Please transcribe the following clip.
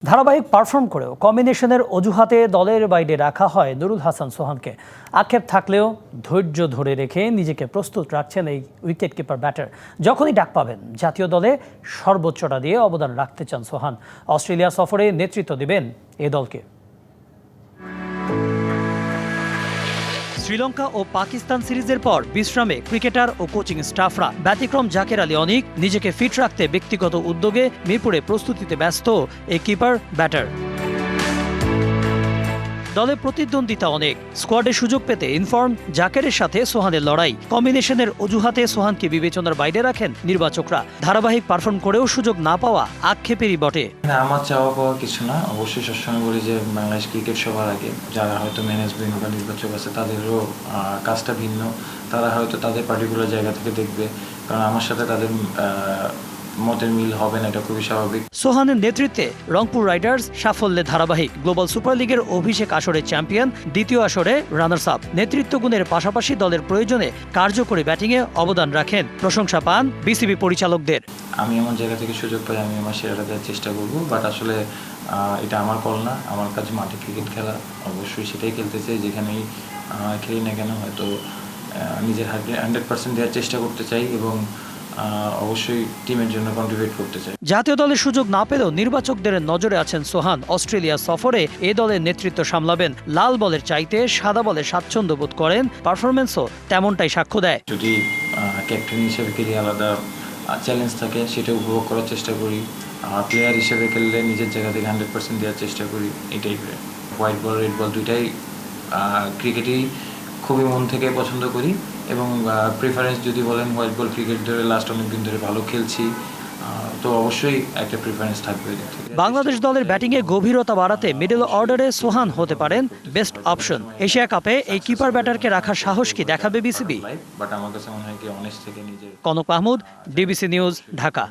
ধারাবাহিক পারফর্ম করেও কম্বিনেশনের অজুহাতে দলের বাইরে রাখা হয় নুরুল হাসান সোহানকে। আক্ষেপ থাকলেও ধৈর্য ধরে রেখে নিজেকে প্রস্তুত রাখছেন এই উইকেট কিপার ব্যাটার। যখনই ডাক পাবেন জাতীয় দলে সর্বোচ্চটা দিয়ে অবদান রাখতে চান সোহান। অস্ট্রেলিয়া সফরে নেতৃত্ব দিবেন এ দলকে। শ্রীলঙ্কা ও পাকিস্তান সিরিজের পর বিশ্রামে ক্রিকেটার ও কোচিং স্টাফরা। ব্যতিক্রম জাকের আলী অনিক নিজেকে ফিট রাখতে ব্যক্তিগত উদ্যোগে মিরপুরে প্রস্তুতিতে ব্যস্ত এই কিপার ব্যাটার। দলে প্রতিদ্বন্দ্বিতা অনেক, স্কোয়াডে সুযোগ পেতে ইনফর্ম জাকেরের সাথে সোহানের লড়াই। কম্বিনেশনের অজুহাতে সোহানকে বিবেচনার বাইরে রাখেন নির্বাচকরা। ধারাবাহিক পারফর্ম করেও সুযোগ না পাওয়া আক্ষেপেরই বটে। আমার চাওয়া পাওয়া কিছু না, অবশ্যই সবসময় বলি যে বাংলাদেশ ক্রিকেট সবার আগে। যারা হয়তো ম্যানেজমেন্ট বা নির্বাচক আছে তাদেরও কাজটা ভিন্ন, তারা হয়তো তাদের পার্টিকুলার জায়গা থেকে দেখবে, কারণ আমার সাথে তাদের মতের মিল হবে না, এটা খুবই স্বাভাবিক। সোহানের নেতৃত্বে রংপুর রাইডার্স সাফল্যে ধারাবাহিক। গ্লোবাল সুপার লিগের অভিষেক আসরে চ্যাম্পিয়ন, দ্বিতীয় আসরে রানার্স আপ। নেতৃত্ব গুণের পাশাপাশি দলের প্রয়োজনে কার্যকরী ব্যাটিংয়ে অবদান রাখেন। প্রশংসা পান বিসিবি পরিচালকদের। আমি আমার জায়গা থেকে সুযোগ পাই, আমি আমার সেরাটা দেওয়ার চেষ্টা করবো, বাট আসলে এটা আমার কল না। আমার কাছে মাঠে ক্রিকেট খেলা, অবশ্যই সেটাই খেলতে চাই। যেখানেই খেলি না কেন হয়তো নিজের 100% দেওয়ার চেষ্টা করতে চাই এবং অবশ্যই টিমের জন্য কন্ট্রিবিউট করতে চাই। জাতীয় দলের সুযোগ না পেলেও নির্বাচকদের নজরে আছেন সোহান। অস্ট্রেলিয়া সফরে এ দলের নেতৃত্ব সামলাবেন। লাল বলের চাইতে সাদা বলে স্বাচ্ছন্দ্য বোধ করেন, পারফরমেন্সও তেমনটাই সাক্ষ্য দেয়। যদি ক্যাপ্টেন হিসেবে খেলি আলাদা চ্যালেঞ্জ থাকে, সেটা উপভোগ করার চেষ্টা করি। প্লেয়ার হিসেবে খেললে নিজের জায়গা থেকে 100% দেওয়ার চেষ্টা করি। এই টাইপের হোয়াইট বল রেড বল দুইটাই ক্রিকেটেই খুবই মন থেকে পছন্দ করি এবং প্রিফারেন্স যদি বলেন হোয়াইট বল ক্রিকেট ধরে লাস্ট অনেকদিন ধরে ভালো খেলছি, তো অবশ্যই একটা প্রিফারেন্স থাকবে। বাংলাদেশ দলের ব্যাটিংয়ে গভীরতা বাড়াতে মিডল অর্ডারে সোহান হতে পারেন বেস্ট অপশন। এশিয়া কাপে এই কিপার ব্যাটারকে রাখার সাহস কি দেখাবে বিসিবি? বাট আমার কাছে মনে হয় কি অনেস্ট থেকে নিজের। Kanak Mahmud, DBC news, Dhaka.